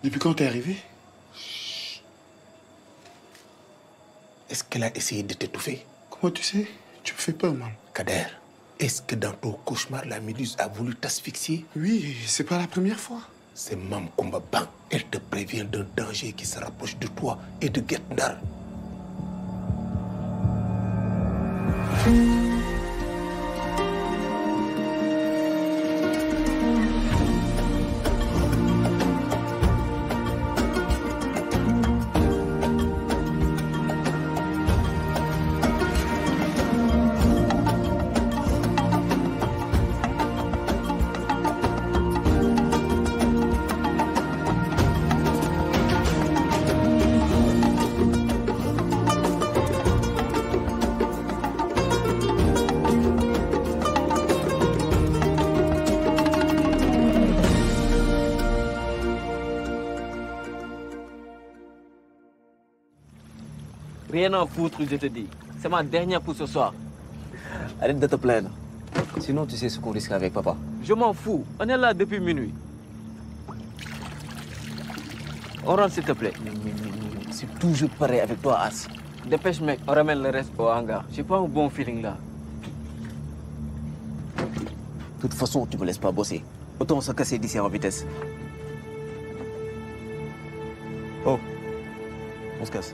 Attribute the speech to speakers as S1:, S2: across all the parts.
S1: Depuis quand t'es arrivé?
S2: Est-ce qu'elle a essayé de t'étouffer?
S1: Comment tu sais? Tu me fais peur, man.
S2: Kader, est-ce que dans ton cauchemar, la méduse a voulu t'asphyxier?
S1: Oui, c'est pas la première fois.
S2: C'est Mam Koumba Bang. Elle te prévient d'un danger qui se rapproche de toi et de Guet Ndar.
S3: Rien à foutre, je te dis. C'est ma dernière pour ce soir.
S4: Arrête de te plaindre. Sinon, tu sais ce qu'on risque avec papa.
S3: Je m'en fous. On est là depuis minuit. On rentre, s'il te plaît.
S4: C'est toujours pareil avec toi, As.
S3: Dépêche, mec. On ramène le reste au hangar. J'ai pas un bon feeling là.
S4: De toute façon, tu me laisses pas bosser. Autant se casser d'ici en vitesse. Oh, on se casse.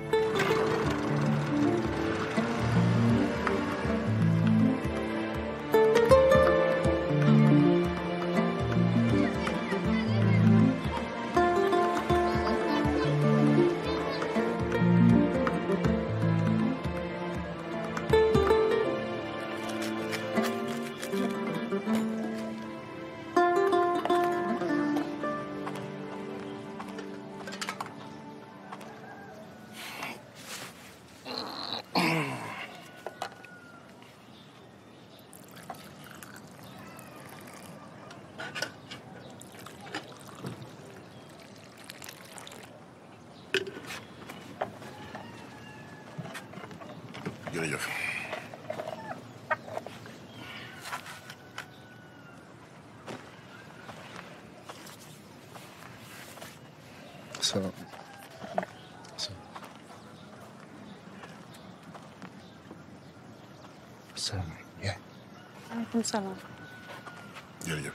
S2: jërëjëf.
S1: Ça va. Ça va. Bien.
S5: Aleykum salaam.
S2: jërëjëf.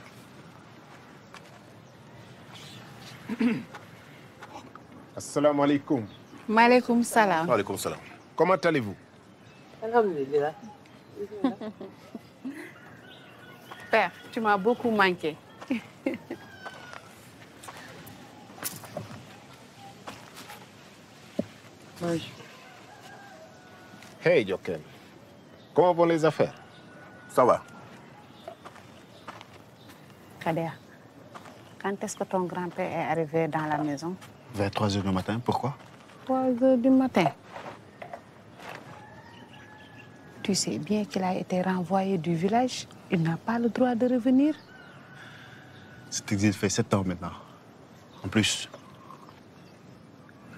S6: Assalamu alaikum.
S5: Maaleykum salaam.
S2: Waaleykum salaam.
S6: Comment allez-vous?
S5: Alhamdulillah. Père, tu m'as beaucoup manqué.
S6: Hey, Jokel. Comment vont les affaires?
S2: Ça va.
S5: Kader, quand est-ce que ton grand-père est arrivé dans la maison?
S1: Vers 3 heures du matin, pourquoi?
S5: 3 heures du matin. Tu sais bien qu'il a été renvoyé du village. Il n'a pas le droit de revenir.
S1: Cet exil fait 7 ans maintenant. En plus,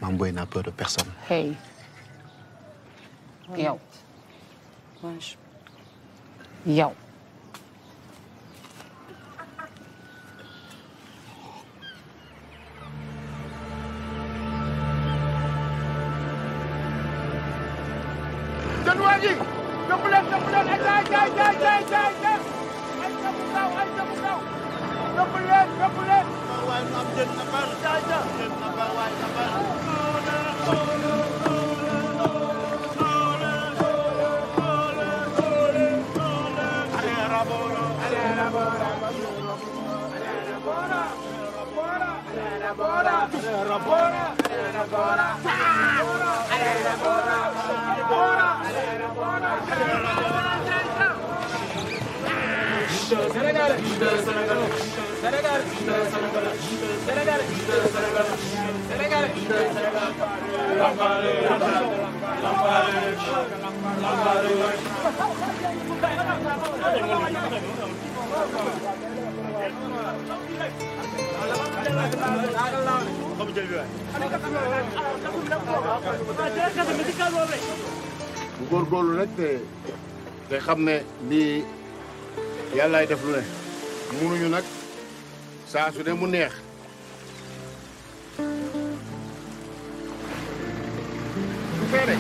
S1: Mamboy n'a peur de personne.
S5: Hey. Yow. Yow.
S6: bu góorgóorlu nag te xam ne lii yàllaay def lu ne munuñu nag saa su ne mu neex fee rek.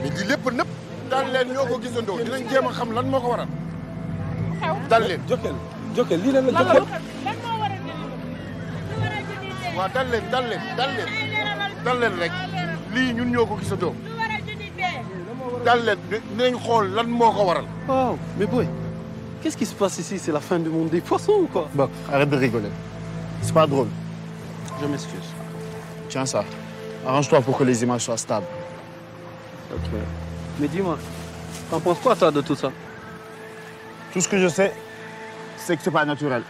S6: mais di lépp nëpp dal leen ñoo ko gisandoo dinañ jéem a xam lan moo ko waral dal leen
S2: Jokal lii lan la Jokal.
S6: waaw dal leen rek lii ñun ñoo ko gisandoo dal leen dinañ xool lan moo ko waral.
S7: Oh, mais boy, qu'est-ce qui se passe ici? C'est la fin du monde des poissons ou quoi?
S1: Bon, arrête de rigoler. C'est pas drôle.
S7: Je m'excuse.
S1: Tiens ça. Arrange-toi pour que les images soient stables.
S7: Ok. Mais dis-moi, t'en penses quoi toi de tout ça?
S1: Tout ce que je sais, c'est que c'est pas naturel.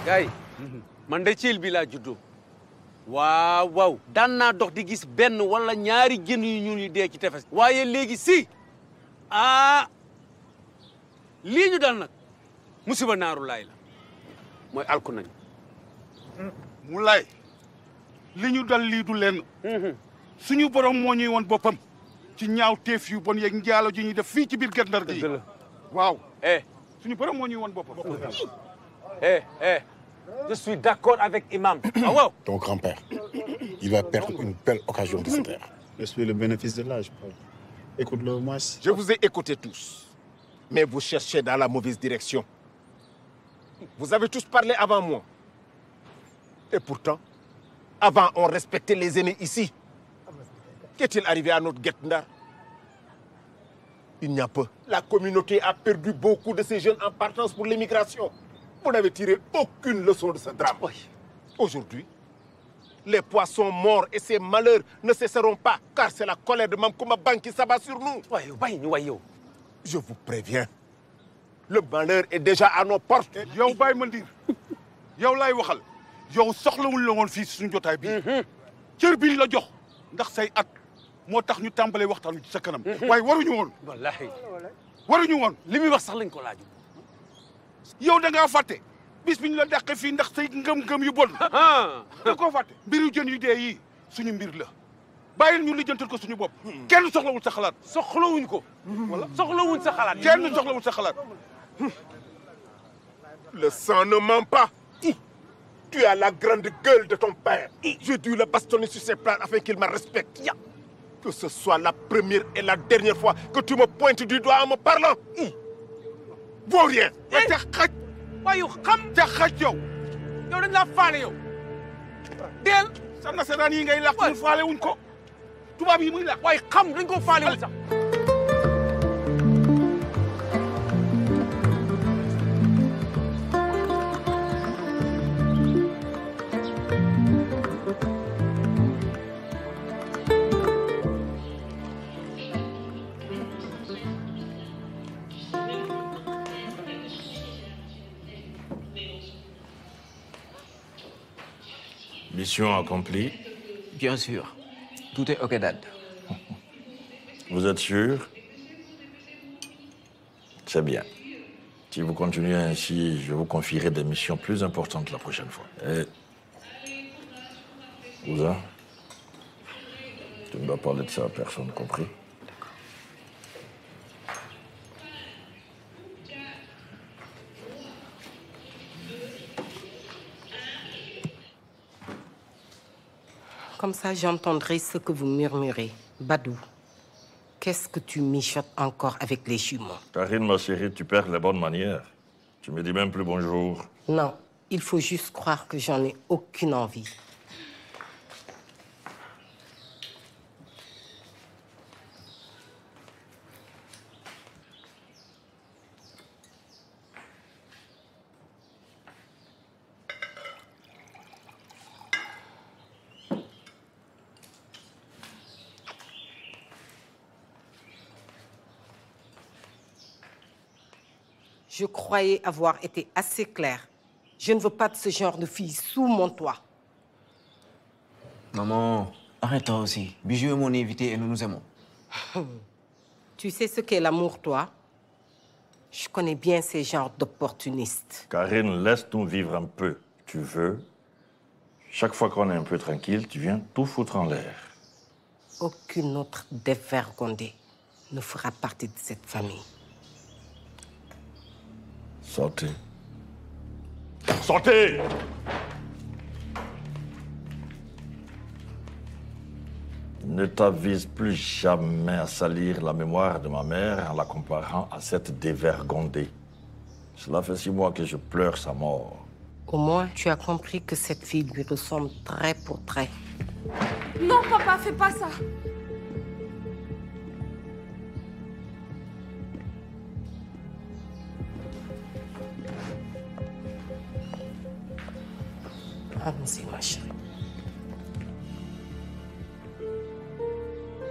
S8: gay man de Thiel bi laa juddoo waaw waaw daan naa dox di gis benn wala ñaari jën yu ñuul yu dee ci tefes waaye léegi si lii ñu dal nag musiba naaru laay la mooy alku nañ
S6: mu lay li ñu dal lii du leen suñu borom moo ñuy woon boppam ci ñaaw teef yu bon yeeg njaalo ji ñuy def fii ci biir Guet Ndar gi waaw suñu borom moo ñuy woon boppam
S4: Je suis d'accord avec Imam.
S8: Ah wow.
S2: Ton grand-père, il va perdre une belle occasion de se taire.
S1: Laisse-lui le bénéfice de l'âge, Paul. Écoute-le au moins.
S6: Je vous ai écoutés tous, mais vous cherchez dans la mauvaise direction. Vous avez tous parlé avant moi. Et pourtant, avant, on respectait les aînés ici. Qu'est-il arrivé à notre Guet Ndar? Il n'y a peu. La communauté a perdu beaucoup de ces jeunes en partance pour l'immigration. Vous n'avez tiré aucune leçon de ce drame. Aujourd'hui, les poissons morts et ces malheurs ne cesseront pas, car c'est la colère de Mamkouma Bang qui s'abat sur nous. Je vous préviens, le malheur est déjà à nos portes. Yow Baye Mandir, yow lay waxal, yow soxlawul la woon fii suñu jotaay bi. Cër biñ la jox ndax say at moo tax ñu tàmbalee waxtaan ci sa kanam. waaye waruñu woon.
S8: Wallahi.
S6: waruñu woon.
S8: li muy wax sax lañ ko laaju.
S6: yow da ngaa fàtte bis bi ñu la dàqee fii ndax say ngëm-ngëm yu bon. da koo fàtte mbiru jën yu dee yii suñu mbir la bàyyil ñu lijjantal ko suñu bopp. kenn soxlawul sa xalaat.
S8: soxlawuñ ko. wala soxlawuñ sa xalaat.
S6: kenn soxlawul sa xalaat. Le sang ne ment pas. Tu as la grande gueule de ton père. J'ai dû le bastonner sur ses plans afin qu'il me respecte. Que ce soit la première et la dernière fois que tu me pointes du doigt en me parlant. Vaut rien. te xaj.
S8: waaye yow xam.
S6: te xaj yow.
S8: yow dañ laa faale yow. deel.
S6: sa nasaraan yi ngay làq ñu faale wuñ ko. tubaab yi muy làq.
S8: waaye xam dañ ko faale wuñ sax.
S9: Mission accomplie.
S4: Bien sûr. Tout est OK, Dad.
S9: Vous êtes sûr? C'est bien. Si vous continuez ainsi, je vous confierai des missions plus importantes la prochaine fois. Et... Ouza, tu ne dois parler de ça à personne, compris?
S10: Comme ça, j'entendrai ce que vous murmurez. Badou, qu'est-ce que tu mijotes encore avec les jumeaux?
S9: Karine, ma chérie, tu perds les bonnes manières. Tu me dis même plus bonjour.
S10: Non, il faut juste croire que j'en ai aucune envie. Je croyais avoir été assez claire. Je ne veux pas de ce genre de fille sous mon toit.
S4: Maman, arrête-toi aussi. Bijou est mon invité et nous nous aimons.
S10: Tu sais ce qu'est l'amour, toi? Je connais bien ces genres d'opportunistes.
S9: Karine, laisse-nous vivre un peu. Tu veux? Chaque fois qu'on est un peu tranquille, tu viens tout foutre en l'air.
S10: Aucune autre dévergondée ne fera partie de cette famille.
S9: Sortez. Sortez! Ne t'avise plus jamais à salir la mémoire de ma mère en la comparant à cette dévergondée. Cela fait 6 mois que je pleure sa mort.
S10: Au moins, tu as compris que cette fille lui ressemble trait pour trait.
S11: Non, papa, fais pas ça.
S10: Allons-y, ma chérie.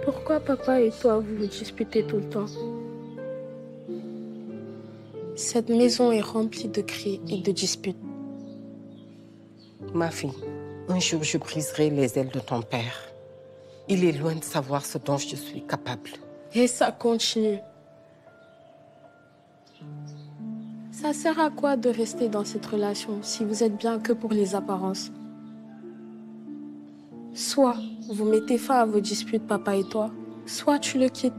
S11: Pourquoi papa et toi, vous vous disputez tout le temps? Cette maison est remplie de cris et de disputes.
S10: Ma fille, un jour je briserai les ailes de ton père. Il est loin de savoir ce dont je suis capable.
S11: Et ça continue. Ça sert à quoi de rester dans cette relation si vous êtes bien que pour les apparences? Soit vous mettez fin à vos disputes, papa et toi, soit tu le quittes.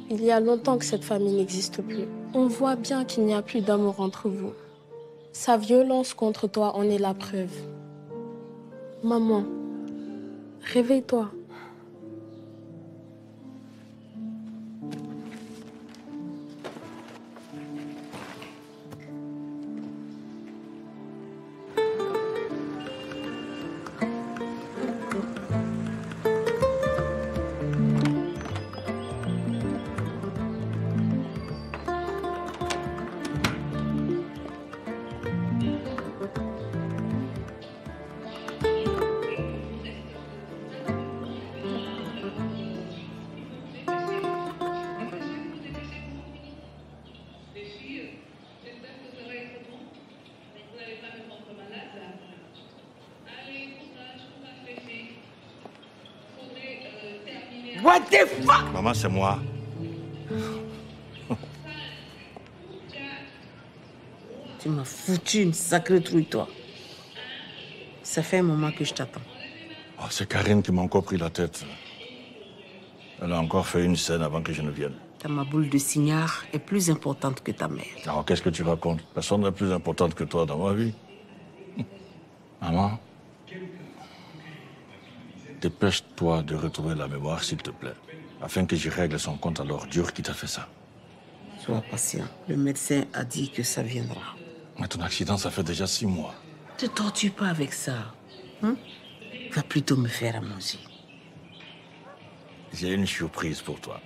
S11: Il y a longtemps que cette famille n'existe plus. On voit bien qu'il n'y a plus d'amour entre vous. Sa violence contre toi en est la preuve. Maman, réveille-toi.
S10: What the fuck?
S9: Maman, c'est moi.
S12: Tu m'as foutu une sacrée trouille, toi. Ça fait un moment que je t'attends.
S9: Oh, c'est Karine qui m'a encore pris la tête. Elle a encore fait une scène avant que je ne vienne.
S12: Ta ma boule de signard est plus importante que ta mère.
S9: Alors, qu'est-ce que tu racontes? Personne n'est plus importante que toi dans ma vie. Maman, dépêche-toi de retrouver la mémoire, s'il te plaît, afin que je règle son compte à l'ordure qui t'a fait ça.
S12: Sois patient. Le médecin a dit que ça viendra.
S9: Mais ton accident, ça fait déjà 6 mois.
S12: Ne te torture pas avec ça. Hein? Va plutôt me faire à manger.
S9: J'ai une surprise pour toi.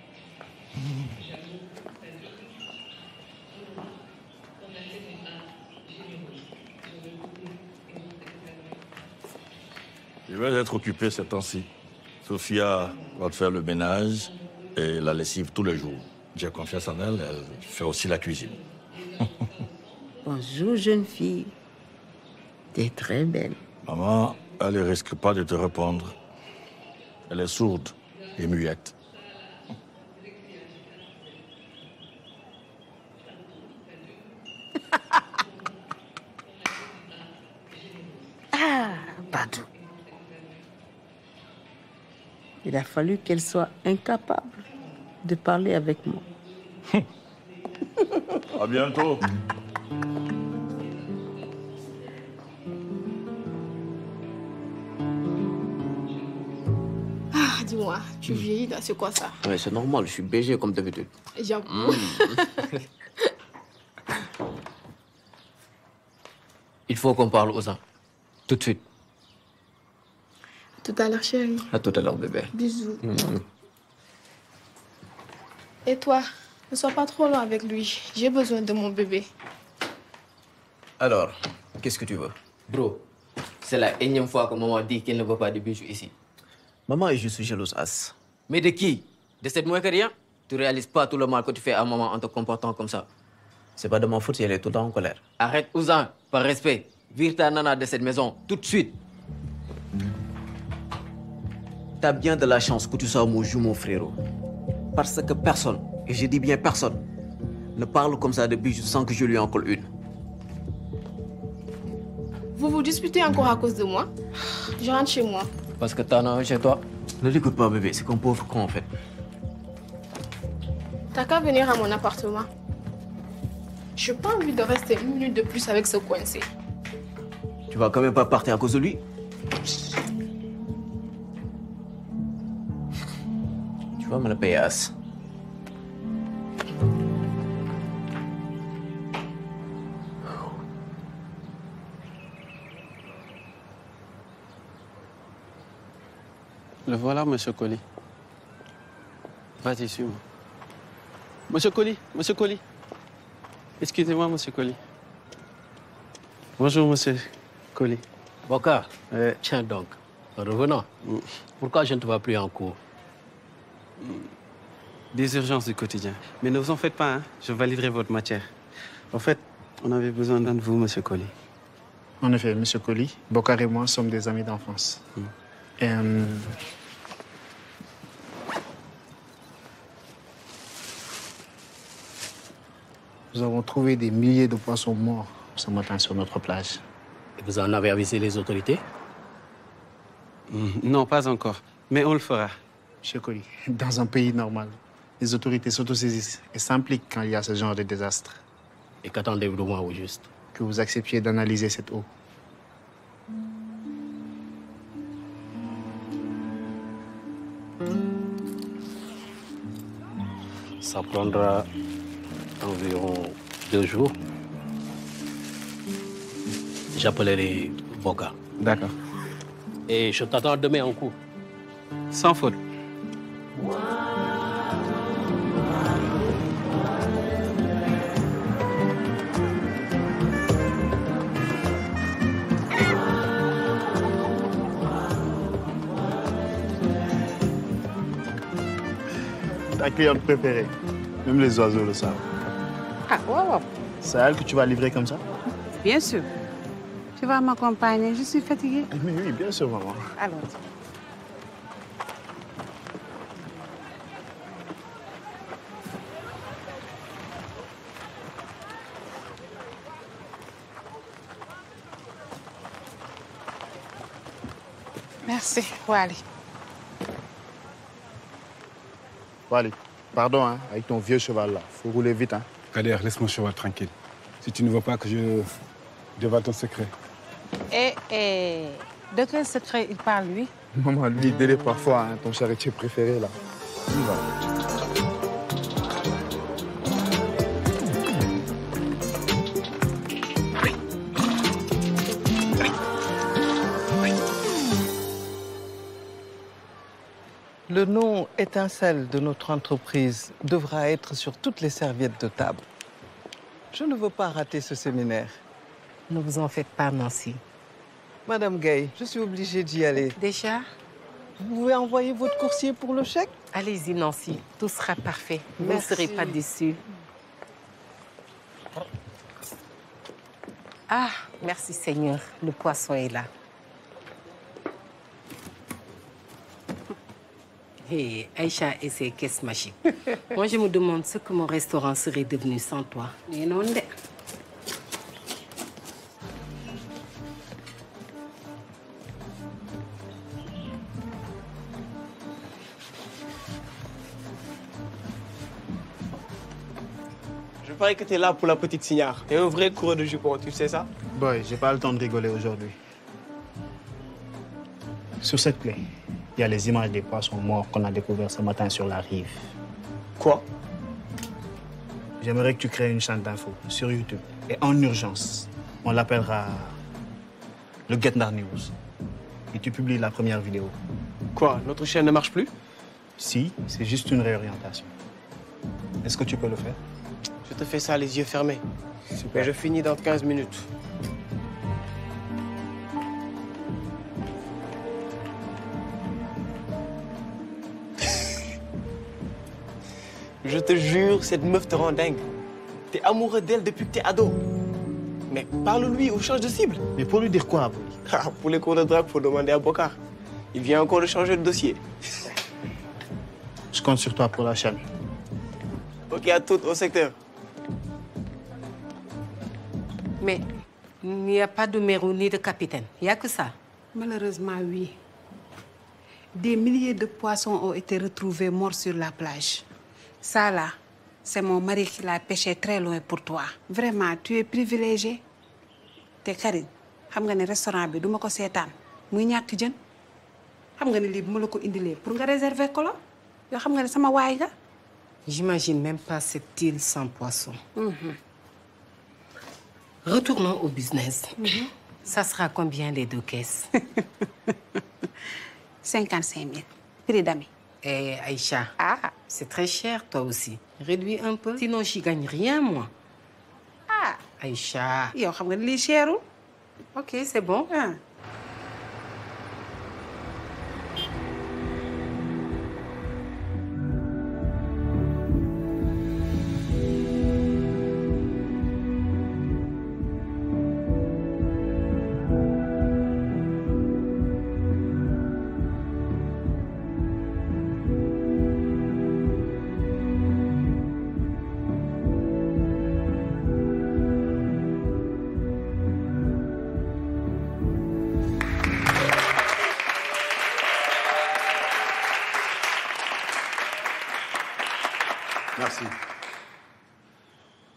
S9: Je vais être occupé ces temps-ci. Sophia va te faire le ménage et la lessive tous les jours. J'ai confiance en elle, elle fait aussi la cuisine.
S12: Bonjour, jeune fille. T'es très belle.
S9: Maman, elle ne risque pas de te répondre. Elle est sourde et muette.
S12: Ah, Badou. Il a fallu qu'elle soit incapable de parler avec moi.
S9: À bientôt.
S11: Ah, dis-moi, tu vieillis là, c'est quoi ça?
S3: Ouais, c'est normal, je suis BG comme d'habitude.
S11: J'avoue.
S3: Il faut qu'on parle aux uns. Tout de suite.
S11: Tout à l'heure, chérie.
S3: À tout à l'heure, bébé.
S11: Bisous. Et toi, ne sois pas trop loin avec lui. J'ai besoin de mon bébé.
S3: Alors, qu'est-ce que tu veux? Bro, c'est la énième fois que maman dit qu'elle ne veut pas de bijoux ici.
S4: Maman et je suis jalouse, as.
S3: Mais de qui? De cette moins que rien? Tu réalises pas tout le mal que tu fais à maman en te comportant comme ça.
S4: C'est pas de ma faute si elle est tout le temps en colère.
S3: Arrête, Ouzan, par respect. Vire ta nana de cette maison, tout de suite.
S4: T'as bien de la chance que tu sois mon jumeau, frérot. Parce que personne, et je dis bien personne, ne parle comme ça de Bijou sans que je lui en colle une.
S11: Vous vous disputez encore à cause de moi? Je rentre chez moi.
S3: Parce que t'en as un chez toi.
S4: Ne l'écoute pas, bébé, c'est comme pauvre con en fait.
S11: T'as qu'à venir à mon appartement. Je n'ai pas envie de rester une minute de plus avec ce coincé.
S4: Tu vas quand même pas partir à cause de lui? Tu vas me le payer as.
S7: Le voilà, monsieur Colli. Vas-y, suis-moi. Monsieur Colli. Excusez-moi, monsieur Colli. Bonjour, monsieur Colli.
S13: Bokar, tiens donc, revenons. Pourquoi je ne te vois plus en cours?
S7: Des urgences du quotidien. Mais ne vous en faites pas, hein. Je validerai votre matière. En fait, on avait besoin d'un de vous, monsieur Colli.
S1: En effet, monsieur Colli, Bokar et moi sommes des amis d'enfance. Nous avons trouvé des milliers de poissons morts ce matin sur notre plage.
S13: Et vous en avez avisé les autorités?
S7: Non, pas encore. Mais on le fera.
S1: Monsieur Colli, dans un pays normal, les autorités s'autosaisissent et s'impliquent quand il y a ce genre de désastre.
S13: Et qu'attendez-vous de moi au juste?
S1: Que vous acceptiez d'analyser cette eau.
S13: Ça prendra environ 2 jours. J'appellerai Bokar.
S7: D'accord.
S13: Et je t'attends demain en cours.
S7: Sans faute.
S1: Ta cliente préférée. Même les oiseaux le savent.
S5: Ah, wow.
S1: C'est à elle que tu vas livrer comme ça?
S5: Bien sûr. Tu vas m'accompagner, je suis fatiguée.
S1: Oui, bien sûr, maman.
S5: Alors. Merci, Wally.
S1: Wally, pardon, hein, avec ton vieux cheval là. Faut rouler vite, hein.
S14: Kader, laisse mon cheval tranquille. Si tu ne veux pas que je dévoile ton secret.
S5: De quel secret il parle, lui?
S1: Maman, lui, délai parfois, hein, ton charretier préféré là. On y va.
S15: Le nom étincelle de notre entreprise devra être sur toutes les serviettes de table. Je ne veux pas rater ce séminaire.
S10: Ne vous en faites pas, Nancy.
S15: Madame Gay, je suis obligée d'y aller.
S10: Déjà?
S15: Vous pouvez envoyer votre coursier pour le chèque?
S10: Allez-y, Nancy. Tout sera parfait. Vous ne
S15: Merci.
S10: serez pas déçus. Ah, merci Seigneur. Le poisson est là. Hey, Aïcha et ses caisses magiques. Moi, je me demande ce que mon restaurant serait devenu sans toi. Mais non,
S16: Je parie que t'es là pour la petite Signard. T'es un vrai coureur de jupons, tu sais ça?
S1: Boy, j'ai pas le temps de rigoler aujourd'hui. Sur cette clé, il y a les images des poissons morts qu'on a découverts ce matin sur la rive.
S16: Quoi?
S1: J'aimerais que tu crées une chaîne d'infos sur YouTube. Et en urgence, on l'appellera le Gendar News. Et tu publies la première vidéo.
S16: Quoi? Notre chaîne ne marche plus?
S1: Si, c'est juste une réorientation. Est-ce que tu peux le faire?
S16: Je te fais ça les yeux fermés.
S1: Super.
S16: Mais je finis dans 15 minutes. Je te jure, cette meuf te rend dingue. T'es amoureux d'elle depuis que t'es ado. Mais parle-lui ou change de cible.
S1: Mais pour lui dire quoi, Abouli?
S16: Pour les cours de drague, faut demander à Bokar. Il vient encore de changer de dossier.
S1: Je compte sur toi pour la chaîne.
S16: Ok, à toutes au secteur.
S10: Mais il n'y a pas de mérou ni de capitaine. Il n'y a que ça.
S5: Malheureusement, oui. Des milliers de poissons ont été retrouvés morts sur la plage. Ça, là, c'est mon mari qui l'a pêché très loin pour toi. Vraiment, tu es privilégié. Te Karine, xam nga ne restaurant bi duma ko seetaan muy ñàkk jën. Xam nga ne lii bu ma la ko indilee pour nga réserver ko la. Yoo xam nga ne sama waay nga.
S10: J'imagine même pas cette île sans poisson. Retournons au business. Ça sera combien les 2 caisses?
S5: 55 000. Prix d'amis.
S10: Eh, Aïcha, c'est très cher, toi aussi. Réduis un peu, sinon j'y gagne rien, moi.
S5: Ah,
S10: Aïcha.
S5: yow xam nga ne lii cherul.
S10: Ok, c'est bon.
S17: Merci. Vous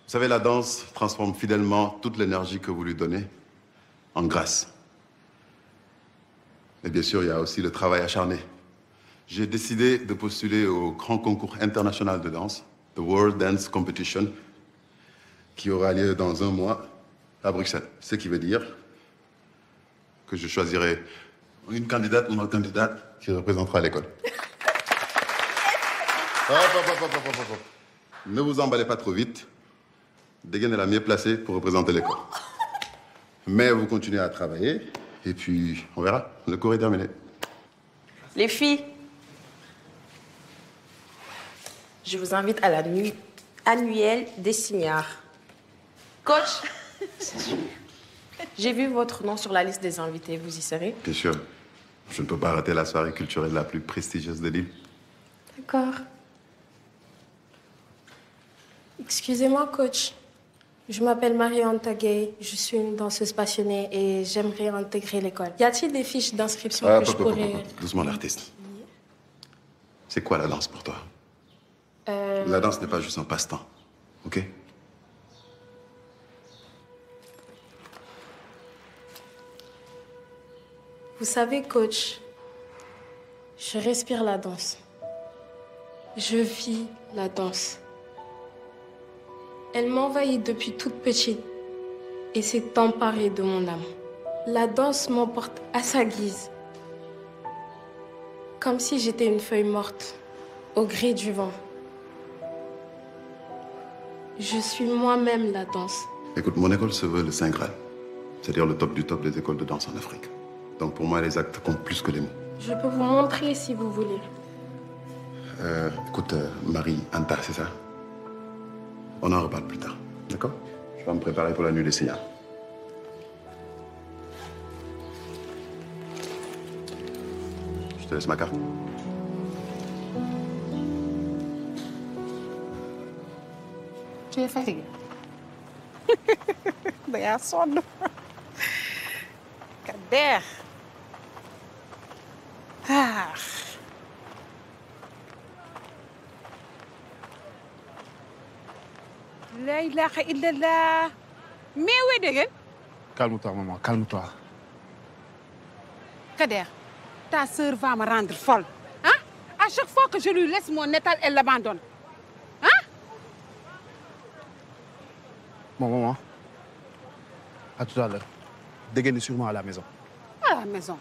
S17: savez, la danse transforme fidèlement toute l'énergie que vous lui donnez en grâce. Et bien sûr, il y a aussi le travail acharné. J'ai décidé de postuler au grand concours international de danse, the World Dance Competition, qui aura lieu dans 1 mois à Bruxelles. Ce qui veut dire que je choisirai une candidate ou un candidat qui représentera l'école. Hop. Ne vous emballez pas trop vite. Dégaine est la mieux placée pour représenter l'école. Mais vous continuez à travailler et puis on verra. Le cours est terminé.
S18: Les filles, je vous invite à la nuit annuelle des Signares. Coach, j'ai vu votre nom sur la liste des invités. Vous y serez?
S17: Bien sûr. Je ne peux pas rater la soirée culturelle la plus prestigieuse de l'île.
S18: D'accord.
S11: Excusez-moi, coach. Je m'appelle Marianne Tagay. Je suis une danseuse passionnée et j'aimerais intégrer l'école. Y a-t-il des fiches d'inscription que je pourrais...
S17: Doucement, l'artiste. C'est quoi la danse pour toi? La danse n'est pas juste un passe-temps, ok?
S11: Vous savez, coach, je respire la danse. Je vis la danse. Elle m'envahit depuis toute petite et s'est emparée de mon âme. La danse m'emporte à sa guise, comme si j'étais une feuille morte, au gré du vent. Je suis moi-même la danse.
S17: Écoute, mon école se veut le Saint Graal, c'est-à-dire le top du top des écoles de danse en Afrique. Donc pour moi, les actes comptent plus que les mots.
S11: Je peux vous montrer si vous voulez.
S17: Écoute, Marie, Anta, c'est ça? On en reparle plus tard, d'accord? Je vais me préparer pour la nuit des Signares. Je te laisse ma carte.
S5: Tu es fatigué. Dangaa sonn. Kader. Ah. La ilaha illallah. Mais où est-ce?
S14: Calme-toi, maman, calme-toi.
S5: Kader, ta sœur va me rendre folle. Hein? À chaque fois que je lui laisse mon étal, elle l'abandonne. Hein?
S1: Bon, maman. À tout à l'heure. Dégaine sûrement à la maison.
S5: À la maison.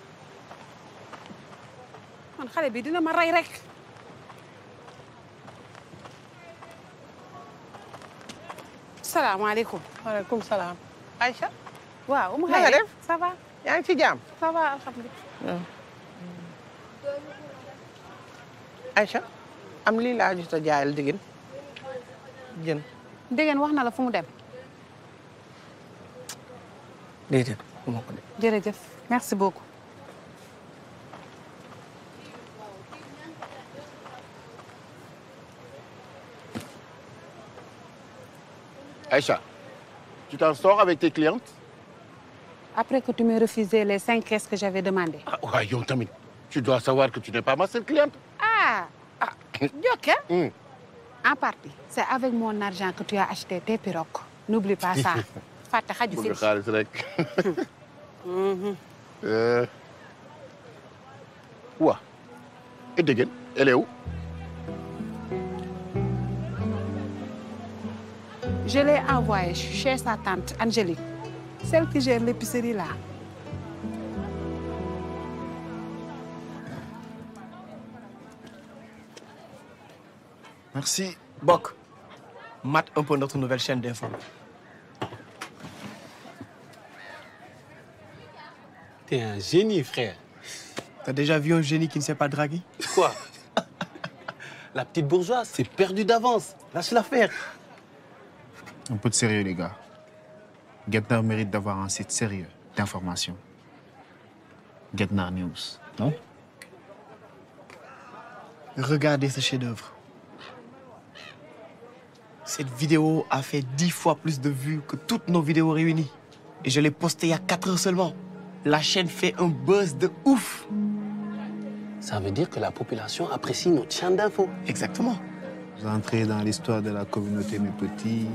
S5: Man xale bi dina ma rey rek. Salaamaaleykum.
S12: Waaleykum salaam. Aïcha.
S5: waaw mu
S12: na nga def?
S5: Ça va.
S12: yaa ngi ci jàmm.
S5: Ça va alhamdulilah.
S12: Aïcha am lii laa jot a jaayal digin.
S16: jën.
S5: Dégg wax na la fu mu dem.
S16: déedéet moo ko dem.
S5: jërëjëf merci beaucoup.
S6: Aïcha, tu t'en sors avec tes clientes?
S5: Après que tu m'aies refusé les 5 caisses que j'avais demandées.
S6: Ah, ouais, Tamit, tu dois savoir que tu n'es pas ma seule cliente.
S5: Ah, Joker. En partie, c'est avec mon argent que tu as acheté tes pirogues. N'oublie pas ça. Fata khadju fi.
S6: Khalis rek. Ouah. Et Degen, elle est où?
S5: Je l'ai envoyée chez sa tante Angélique, celle qui gère l'épicerie là.
S16: Merci. Bok, mate un peu notre nouvelle chaîne d'infos.
S8: T'es un génie, frère.
S16: T'as déjà vu un génie qui ne sait pas draguer?
S8: Quoi? La petite bourgeoise, c'est perdu d'avance. Lâche-la faire.
S1: Un peu de sérieux, les gars. Guetnar mérite d'avoir un site sérieux d'information. Guetnar News, non?
S16: Regardez ce chef-d'œuvre. Cette vidéo a fait 10 fois plus de vues que toutes nos vidéos réunies. Et je l'ai postée il y a 4 heures seulement. La chaîne fait un buzz de ouf.
S8: Ça veut dire que la population apprécie notre chaîne d'infos.
S16: Exactement.
S1: Vous entrez dans l'histoire de la communauté Mes Petits.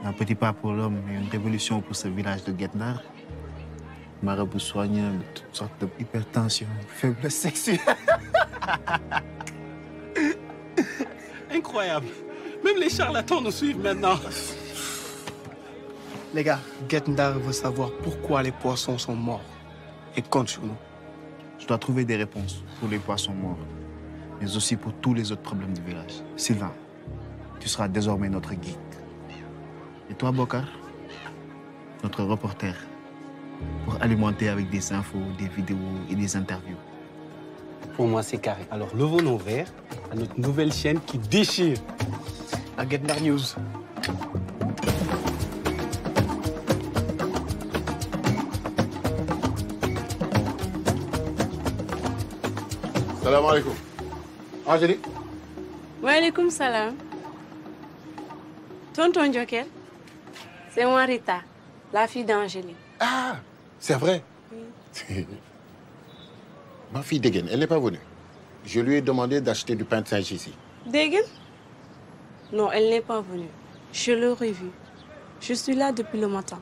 S1: Un petit pas pour l'homme et une révolution pour ce village de Guetnar. Marabout soignant de toutes sortes d'hypertension, faiblesse sexuelle.
S8: Incroyable. Même les charlatans nous suivent maintenant.
S16: Les gars, Guetnar veut savoir pourquoi les poissons sont morts. Et compte sur nous.
S1: Je dois trouver des réponses pour les poissons morts, mais aussi pour tous les autres problèmes du village. Sylvain, tu seras désormais notre guide. Et toi, Bokar, notre reporter, pour alimenter avec des infos, des vidéos et des interviews.
S8: Pour moi, c'est carré. Alors, levons nos verres à notre nouvelle chaîne qui déchire.
S16: À Guetnar News.
S6: Salam alaikum. Angélique.
S18: Walaikum salam. Tonton Joker, c'est moi Rita, la fille d'Angélique.
S6: Ah, c'est vrai. Oui. Ma fille Degen, elle n'est pas venue. Je lui ai demandé d'acheter du pain de singe ici.
S18: Degen? Non, elle n'est pas venue. Je l'aurais vue. Je suis là depuis le matin.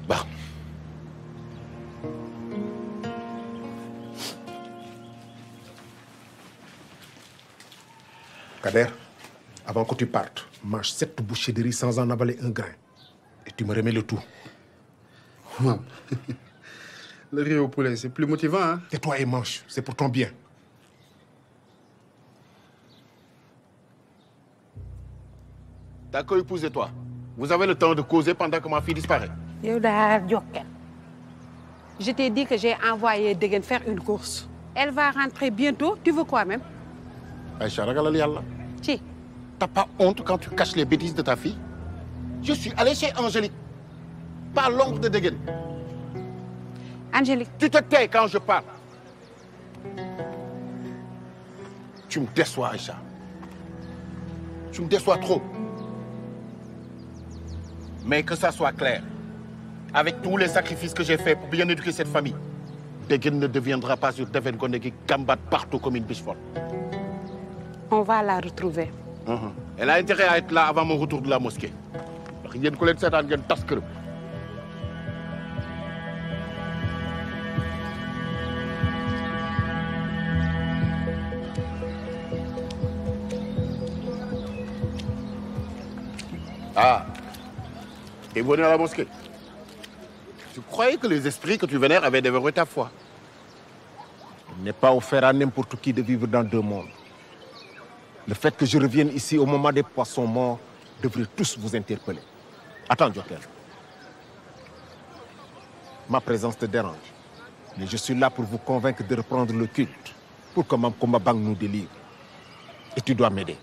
S6: Bah. Kader, avant que tu partes, mange 7 bouchées de riz sans en avaler un grain. Et tu me remets le tout.
S14: Le riz au poulet, c'est plus motivant, hein?
S6: Tais-toi et mange, c'est pour ton bien. T'as co-épousé toi. Vous avez le temps de causer pendant que ma fille disparaît.
S5: Yoda Joker. Je t'ai dit que j'ai envoyé Degen faire une course. Elle va rentrer bientôt. Tu veux quoi même?
S6: Aïcha, regarde Yalla.
S5: Si.
S6: T'as pas honte quand tu caches les bêtises de ta fille? Je suis allé chez Angélique. Pas l'oncle de Degen.
S5: Angélique.
S6: Tu te tais quand je parle. Tu me déçois, Aïcha. Tu me déçois trop. Mais que ça soit clair. Avec tous les sacrifices que j'ai faits pour bien éduquer cette famille, Degen ne deviendra pas sur Deven Gondé qui gambatte partout comme une biche folle.
S5: On va la retrouver.
S6: Elle a intérêt à être là avant mon retour de la mosquée. Ah, t'es venu à la mosquée. Je croyais que les esprits que tu vénères avaient dévoré ta foi. Il n'est pas offert à n'importe qui de vivre dans 2 mondes. Le fait que je revienne ici au moment des poissons morts devrait tous vous interpeller. Attends, Joker. Ma présence te dérange. Mais je suis là pour vous convaincre de reprendre le culte pour que Mam Komba Bang nous délivre. Et tu dois m'aider.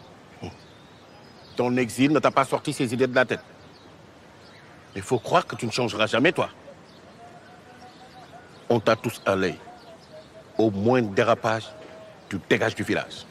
S6: Ton exil ne t'a pas sorti ces idées de la tête. Il faut croire que tu ne changeras jamais, toi. On t'a tous à l'œil. Au moindre dérapage, tu dégages du village.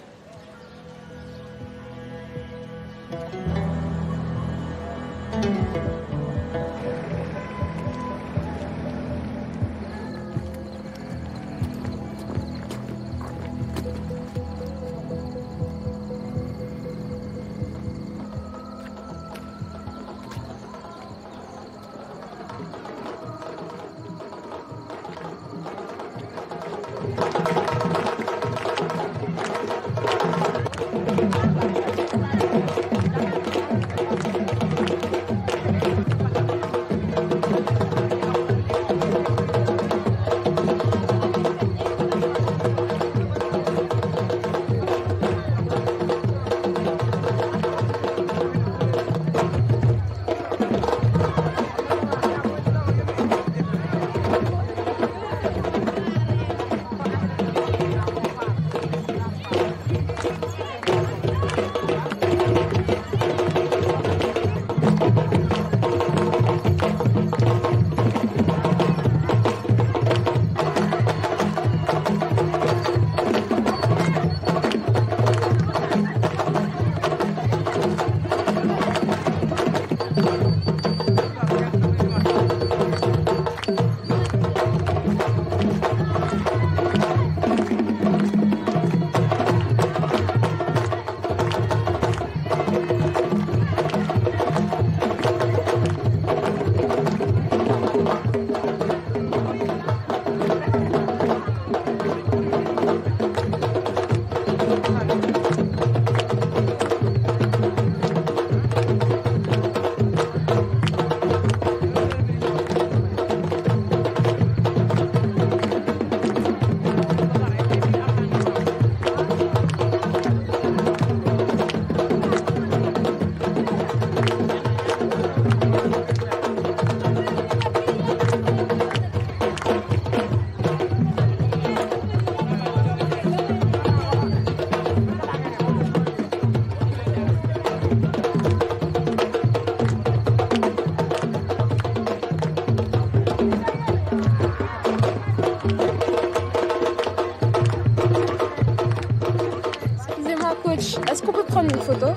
S11: Est-ce qu'on peut prendre une photo?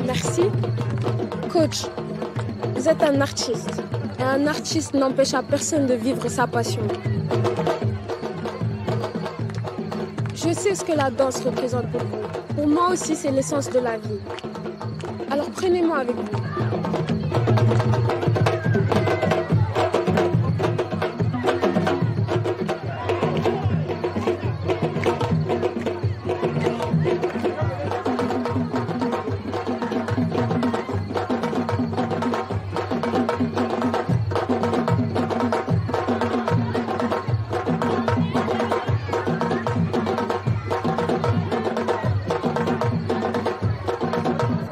S11: Merci. Coach, vous êtes un artiste. Et un artiste n'empêche à personne de vivre sa passion. Je sais ce que la danse représente pour vous. Pour moi aussi, c'est l'essence de la vie. Alors prenez-moi avec vous.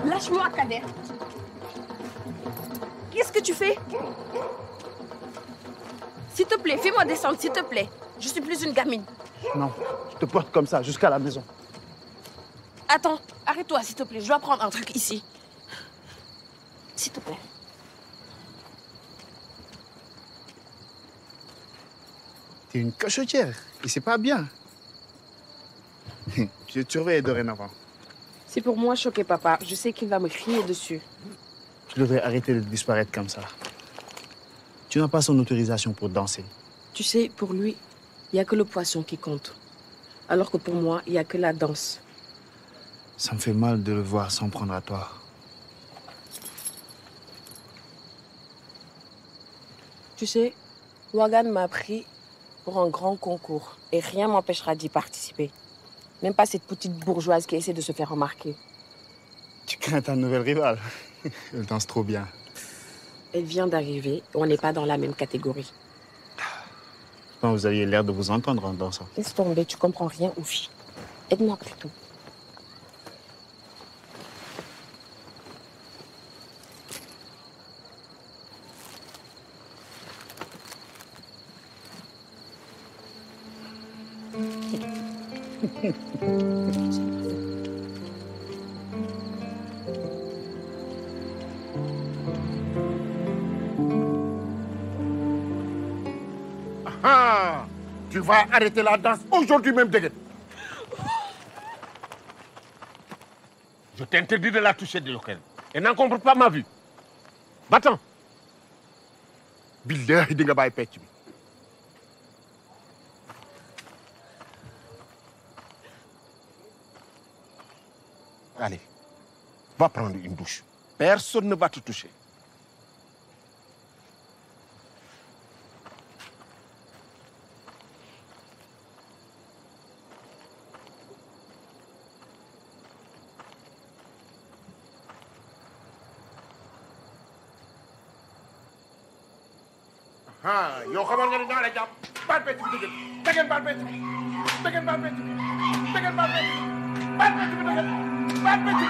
S19: Lâche-moi, Kader. Qu'est-ce que tu fais? S'il te plaît, fais-moi descendre, s'il te plaît. Je suis plus une gamine.
S1: Non, je te porte comme ça jusqu'à la maison.
S19: Attends, arrête-toi, s'il te plaît. Je dois prendre un truc ici. S'il te plaît.
S1: T'es une cochotière et c'est pas bien. Je te surveille dorénavant.
S19: C'est pour moi choquer papa. Je sais qu'il va me crier dessus.
S1: Tu devrais arrêter de disparaître comme ça. Tu n'as pas son autorisation pour danser.
S19: Tu sais, pour lui, il n'y a que le poisson qui compte. Alors que pour moi, il n'y a que la danse.
S1: Ça me fait mal de le voir s'en prendre à toi.
S19: Tu sais, Wagan m'a pris pour un grand concours et rien m'empêchera d'y participer. Même pas cette petite bourgeoise qui essaie de se faire remarquer.
S1: Tu crains ta nouvelle rivale. Elle danse trop bien.
S19: Elle vient d'arriver, on n'est pas dans la même catégorie.
S1: Vous aviez l'air de vous entendre en dansant.
S19: Laisse tomber, tu comprends rien, Oufi. Aide-moi plutôt.
S6: Ah, tu vas arrêter la danse aujourd'hui même, Deguet. Je t'interdis de la toucher de l'occasion. Et n'encombre pas ma vue. Va-t'en. Billahi di nga bàyyi pecc bi. Allez, va prendre une douche. Personne ne va te toucher. Ah, yow xamal nga ne naa la jàpp baal pecc bi dëgg dëgg baal pecc bi dëgg baal pecc bi dëgg baal pecc bi baal pecc bi dëgg baal pecc bi.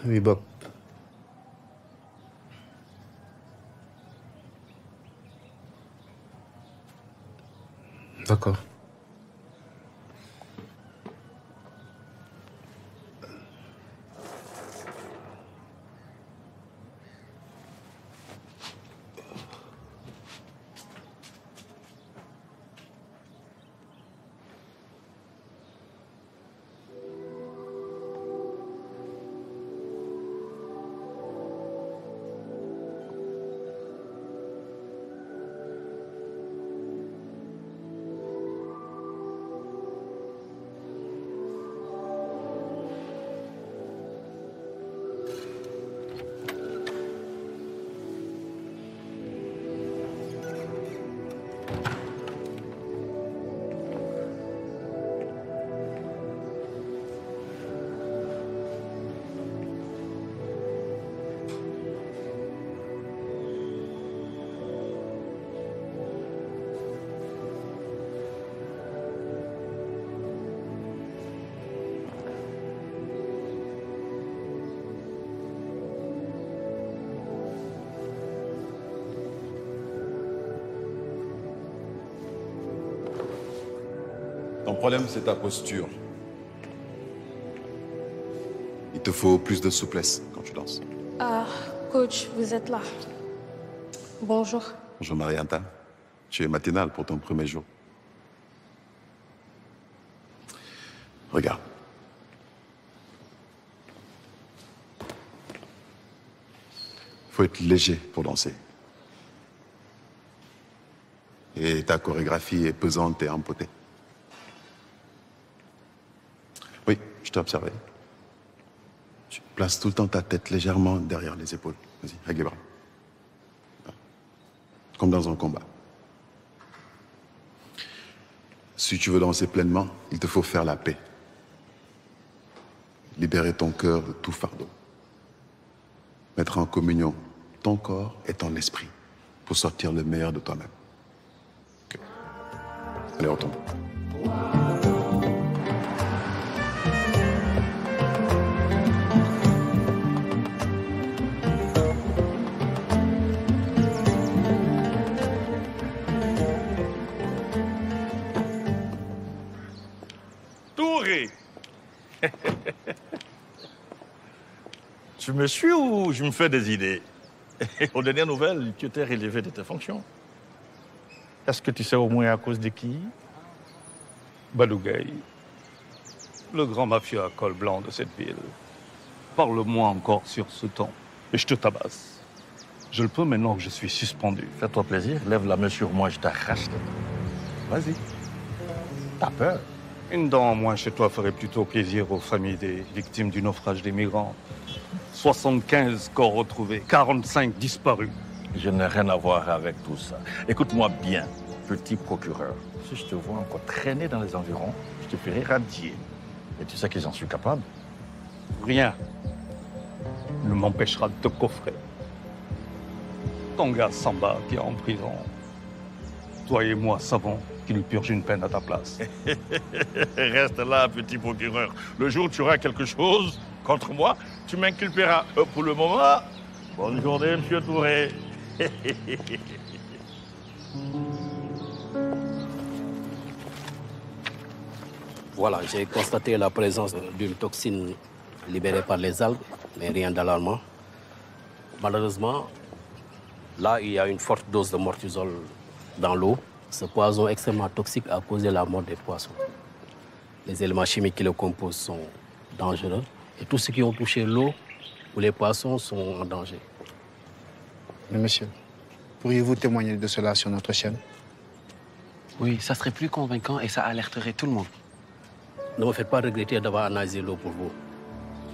S1: Oui, Bob. D'accord.
S17: Ton problème, c'est ta posture. Il te faut plus de souplesse quand tu danses.
S11: Ah, coach, vous êtes là. Bonjour.
S17: Bonjour Marianta. Tu es matinale pour ton premier jour. Regarde. Faut être léger pour danser. Et ta chorégraphie est pesante et empotée. Oui, je t'ai observé. Tu places tout le temps ta tête légèrement derrière les épaules. Vas-y, avec les bras. Comme dans un combat. Si tu veux danser pleinement, il te faut faire la paix. Libérer ton cœur de tout fardeau. Mettre en communion ton corps et ton esprit pour sortir le meilleur de toi-même. Okay. Allez, retourne.
S9: Touré. Tu me suis ou je me fais des idées? Aux dernières nouvelles, tu t'es relevé de tes fonctions. Est-ce que tu sais au moins à cause de qui?
S20: Badougaï, le grand mafia à col blanc de cette ville. Parle-moi encore sur ce ton et je te tabasse. Je le peux maintenant que je suis suspendu.
S9: Fais-toi plaisir, lève la main sur moi, je t'arrache. Vas-y. T'as peur?
S20: Une dent en moins chez toi ferait plutôt plaisir aux familles des victimes du naufrage des migrants. 75 corps retrouvés, 45 disparus.
S9: Je n'ai rien à voir avec tout ça. Écoute-moi bien, petit procureur. Si je te vois encore traîner dans les environs, je te ferai radier. Et tu sais que j'en suis capable?
S20: Rien ne m'empêchera de te coffrer. Ton gars Samba qui est en prison, toi et moi savons qu'il purge une peine à ta place.
S9: Reste là, petit procureur. Le jour où tu auras quelque chose contre moi, tu m'inculperas. Pour le moment, bonne journée, monsieur Touré.
S13: Voilà, j'ai constaté la présence d'une toxine libérée par les algues, mais rien d'alarmant. Malheureusement, là, il y a une forte dose de mortisol dans l'eau. Ce poison extrêmement toxique a causé la mort des poissons. Les éléments chimiques qui le composent sont dangereux et tous ceux qui ont touché l'eau ou les poissons sont en danger.
S1: Mais monsieur, pourriez-vous témoigner de cela sur notre chaîne?
S7: Oui, ça serait plus convaincant et ça alerterait tout le monde.
S13: Ne me faites pas regretter d'avoir analysé l'eau pour vous.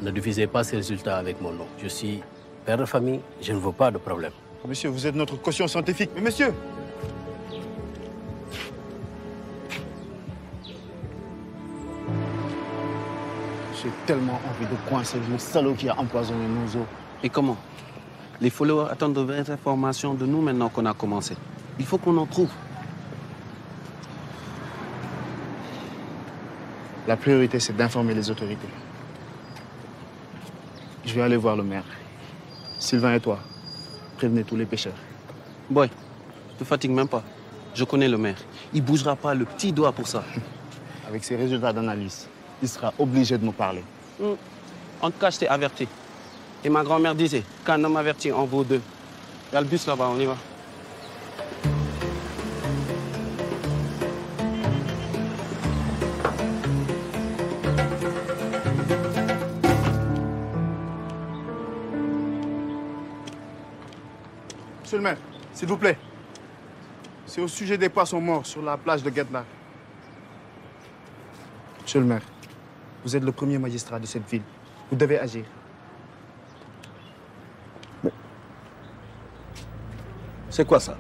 S13: Ne diffusez pas ces résultats avec mon nom. Je suis père de famille, je ne veux pas de problème.
S1: Monsieur, vous êtes notre caution scientifique. Mais monsieur! J'ai tellement envie de coincer le salaud qui a empoisonné nos eaux.
S7: Et comment? Les followers attendent de vraies informations de nous maintenant qu'on a commencé. Il faut qu'on en trouve.
S1: La priorité, c'est d'informer les autorités. Je vais aller voir le maire. Sylvain et toi, prévenez tous les pêcheurs.
S7: Boy, ne te fatigue même pas. Je connais le maire. Il ne bougera pas le petit doigt pour ça.
S1: Avec ses résultats d'analyse, il sera obligé de nous parler.
S7: En tout cas, je t'ai averti. Et ma grand-mère disait qu'un homme averti en vaut deux. Il y a le bus là-bas, on y va.
S1: Monsieur le maire, s'il vous plaît. C'est au sujet des poissons morts sur la plage de Guetlar. Monsieur le maire, vous êtes le premier magistrat de cette ville. Vous devez agir.
S2: C'est quoi ça?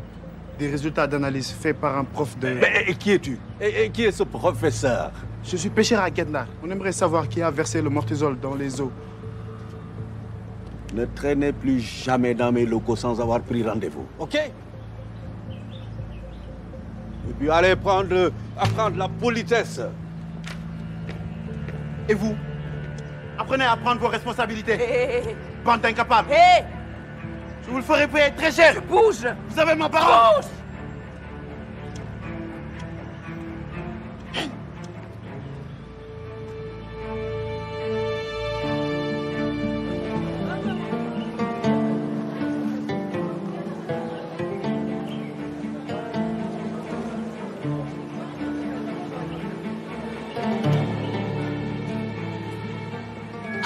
S1: Des résultats d'analyse faits par un prof de...
S2: Et qui es-tu? Et qui est ce professeur?
S1: Je suis pêcheur à Guetlar. On aimerait savoir qui a versé le mortisol dans les eaux.
S2: Ne traînez plus jamais dans mes locaux sans avoir pris rendez-vous, ok? Et puis allez apprendre la politesse.
S1: Et vous? Apprenez à prendre vos responsabilités. Bande d'incapables. Je vous le ferai payer très cher.
S12: Bouge!
S1: Vous avez ma parole.
S12: Bouge!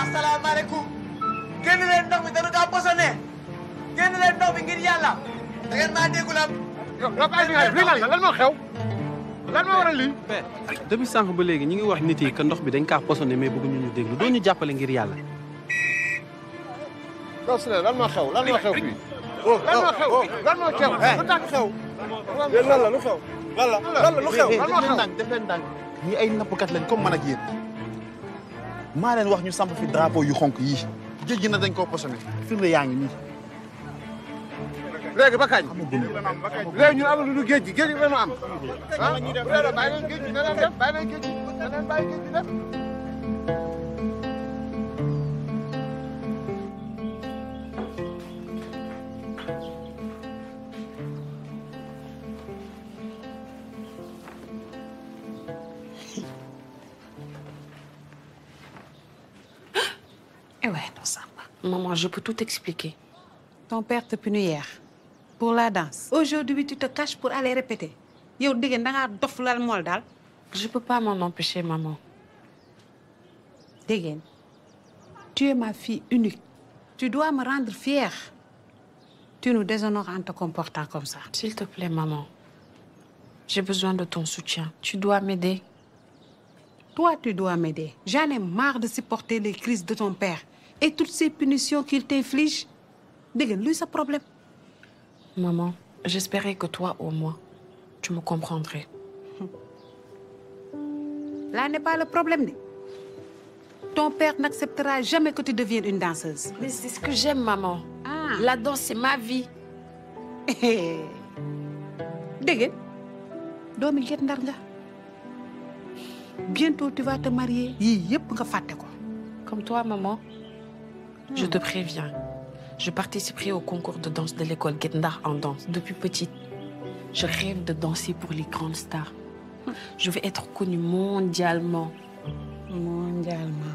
S16: Asalaamaaleykum. génn leen ndox mi dañu kaa posone. génn leen ndox mi ngir yàlla. da ngeen maa déggul am.
S6: yow bàyyi nga lii lan moo xew. lan moo waral lii.
S7: depuis sànq ba léegi ñu ngi wax nit yi que ndox bi dañ kaa posone mais bëgguñu ñu déglu doo ñu jàppale ngir yàlla.
S6: non si lan moo xew fii. lan moo xew lan moo xew. lu tax xew. lan la lu xew. lan la lu xew lan moo xew.
S1: def leen ndànk ñii ay nappkat lañ comme man ak yéen. maa leen wax ñu samp fi drapeau yu xonk yii géej gi na dañ koo posone firnde yaa ngi nii.
S6: léegi ba kañ. léegi ñun amul lu géej gi géej gi la ñu am. ah bàyyi leen géej gi na leen dem bàyyi leen géej gi na leen bàyyi géej gi dem.
S5: Eh ouais, non, ça va.
S19: Maman, je peux tout expliquer.
S5: Ton père te punit hier pour la danse. Aujourd'hui, tu te caches pour aller répéter. Yo, digga, danga dof lal mol dal.
S19: Je peux pas m'en empêcher, maman.
S5: Digga, tu es ma fille unique. Tu dois me rendre fière. Tu nous déshonores en te comportant comme ça.
S19: S'il te plaît, maman. J'ai besoin de ton soutien. Tu dois m'aider.
S5: Toi, tu dois m'aider. J'en ai marre de supporter les crises de ton père. Et toutes ces punitions qu'il t'inflige, lui, c'est un problème.
S19: Maman, j'espérais que toi, au moins, tu me comprendrais.
S5: Là n'est pas le problème. Ton père n'acceptera jamais que tu deviennes une danseuse.
S19: Mais c'est ce que j'aime, maman. La danse, c'est ma vie.
S5: Bientôt, tu vas te marier.
S19: Comme toi, maman, je te préviens. Je participerai au concours de danse de l'école Guet-Ndar en danse depuis petite. Je rêve de danser pour les grandes stars. Je veux être connue mondialement.
S5: Mondialement.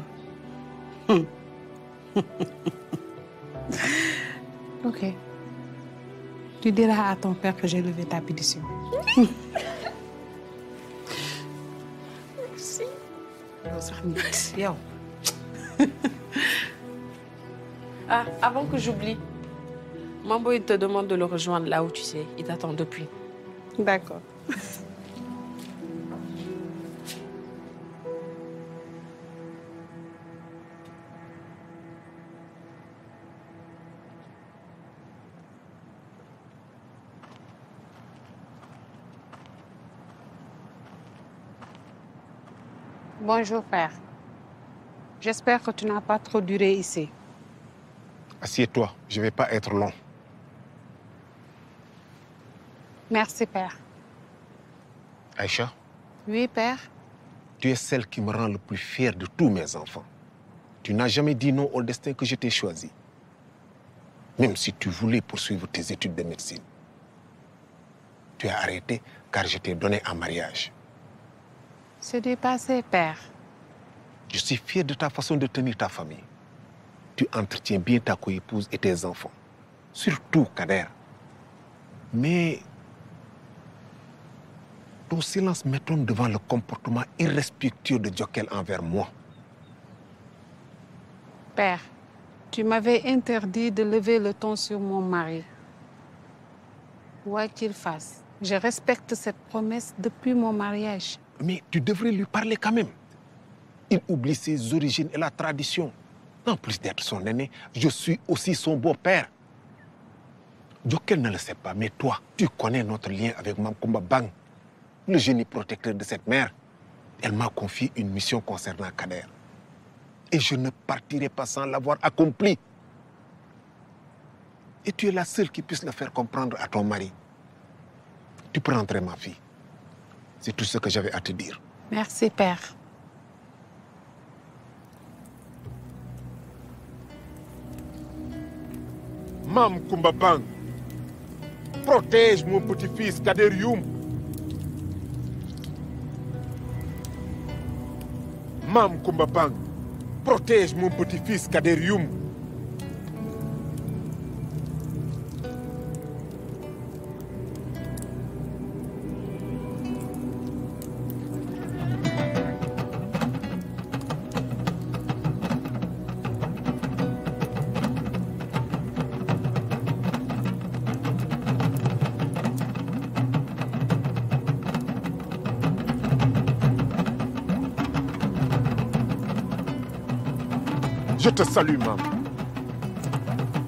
S5: Ok. Tu diras à ton père que j'ai levé ta pétition.
S19: Merci. Ah, avant que j'oublie, Mambo, il te demande de le rejoindre là où tu sais. Il t'attend depuis.
S5: D'accord. Bonjour, père. J'espère que tu n'as pas trop duré ici.
S6: Assieds-toi, je ne vais pas être long.
S5: Merci, père.
S6: Aïcha,
S5: Oui, père.
S6: tu es celle qui me rend le plus fier de tous mes enfants. Tu n'as jamais dit non au destin que je t'ai choisi. Même si tu voulais poursuivre tes études de médecine. Tu as arrêté car je t'ai donné en mariage.
S5: C'est du passé, père.
S6: Je suis fier de ta façon de tenir ta famille. Tu entretiens bien ta coépouse et tes enfants. Surtout Kader. Mais ton silence m'étonne devant le comportement irrespectueux de Djokel envers moi.
S5: Père, tu m'avais interdit de lever le ton sur mon mari. Quoi qu'il fasse, je respecte cette promesse depuis mon mariage.
S6: Mais tu devrais lui parler quand même. Il oublie ses origines et la tradition. En plus d'être son aîné, je suis aussi son beau-père. Djokel ne le sait pas, mais toi, tu connais notre lien avec Mamkoumba Bang, le génie protecteur de cette mère. Elle m'a confié une mission concernant Kader. Et je ne partirai pas sans l'avoir accomplie. Et tu es la seule qui puisse le faire comprendre à ton mari. Tu prendrais ma fille. C'est tout ce que j'avais à te dire.
S5: Merci, père.
S6: Mamkoumba Bang, protège mon petit-fils Kader Youm. Mamkoumba Bang, protège mon petit-fils Kader Youm. Je te salue, maman.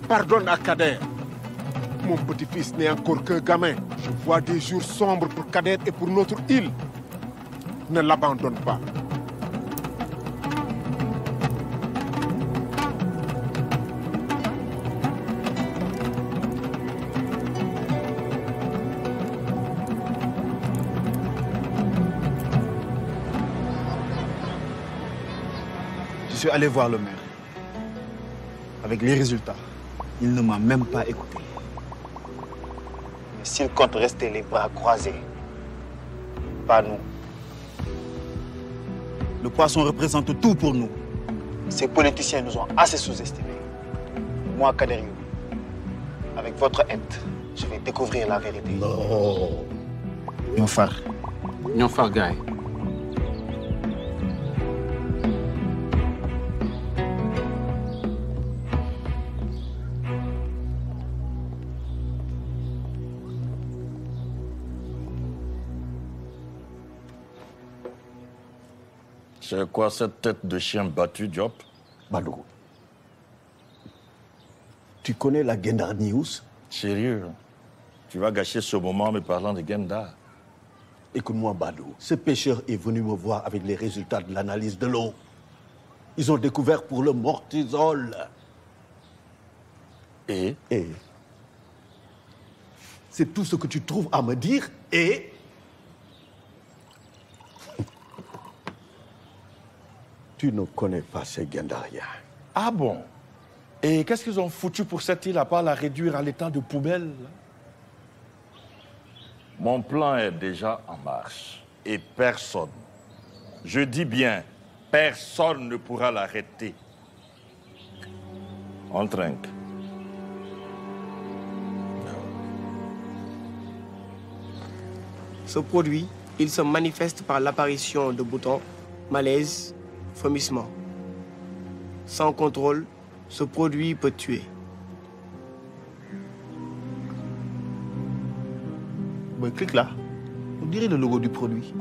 S6: Pardonne à Kader. Mon petit-fils n'est encore qu'un gamin. Je vois des jours sombres pour Kader et pour notre île. Ne l'abandonne pas.
S1: Je suis allé voir le maire. Avec les résultats, il ne m'a même pas écouté. Mais s'il compte rester les bras croisés, pas nous. Le poisson représente tout pour nous. Ces politiciens nous ont assez sous-estimés. Moi, Kader Youm, avec votre aide, je vais découvrir la vérité.
S17: Non.
S1: Nyonfar.
S8: Nyonfar, Guy.
S9: C'est quoi cette tête de chien battu, Diop?
S17: Badou,
S2: Tu connais la Gendar News?
S9: Sérieux? Tu vas gâcher ce moment en me parlant de Gendar.
S2: Écoute-moi, Badou. Ce pêcheur est venu me voir avec les résultats de l'analyse de l'eau. Ils ont découvert pour le mortisol.
S9: Et?
S2: C'est tout ce que tu trouves à me dire et... Tu ne connais pas ces Gendariens.
S9: Ah bon? Et qu'est-ce qu'ils ont foutu pour cette île à part la réduire à l'état de poubelle? Mon plan est déjà en marche. Et personne, je dis bien, personne ne pourra l'arrêter. On trinque.
S16: Ce produit, il se manifeste par l'apparition de boutons, malaise, vomissement. Sans contrôle, ce produit peut tuer.
S1: Ouais, clique là. On dirait le logo du produit.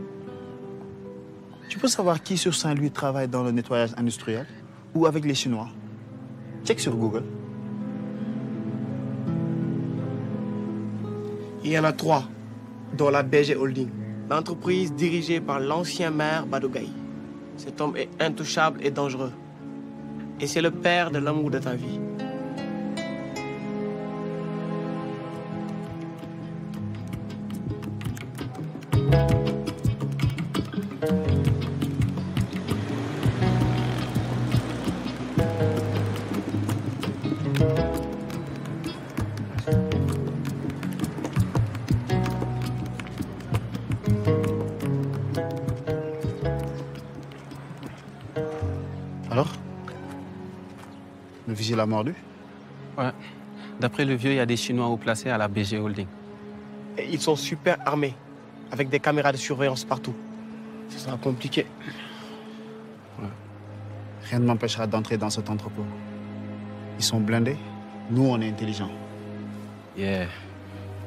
S1: Tu peux savoir qui sur Saint-Louis travaille dans le nettoyage industriel ou avec les Chinois? Check sur Google.
S16: Il y en a 3, dont la BG Holding, l'entreprise dirigée par l'ancien maire Badougaï. Cet homme est intouchable et dangereux. Et c'est le père de l'amour de ta vie.
S1: Alors? Le vigile a mordu?
S7: Ouais. D'après le vieux, il y a des Chinois haut placés à la BG Holding.
S16: Et ils sont super armés, avec des caméras de surveillance partout. Ce sera compliqué.
S1: Ouais. Rien ne m'empêchera d'entrer dans cet entrepôt. Ils sont blindés, nous on est intelligents.
S7: Yeah.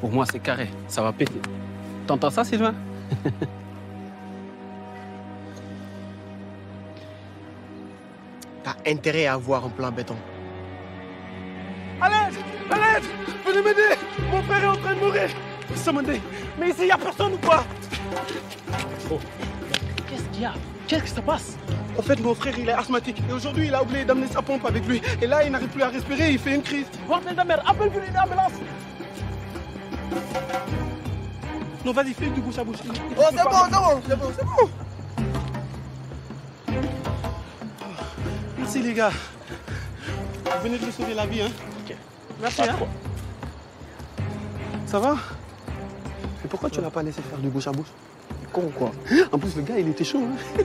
S7: Pour moi, c'est carré. Ça va péter. T'entends ça, Sylvain?
S16: T'as intérêt à avoir un plan béton.
S8: Allez, venez m'aider. Mon frère est en train de mourir. Samandé, mais ici, il n'y a personne ou quoi?
S16: Oh.
S8: Qu'est-ce qu'il y a? Qu'est-ce qui se passe?
S16: En fait, mon frère, il est asthmatique. Et aujourd'hui, il a oublié d'amener sa pompe avec lui. Et là, il n'arrive plus à respirer, il fait une crise.
S8: Bordel de merde, appelle une ambulance.
S16: Non, vas-y, fais du bouche à bouche.
S8: Oh, c'est bon.
S16: Merci, les gars. Vous venez de lui sauver la vie, hein? Ok. Merci, hein? Ça va? Et pourquoi tu l'as pas laissé faire du bouche à bouche? Con, quoi. En plus, le gars, il était chaud, hein?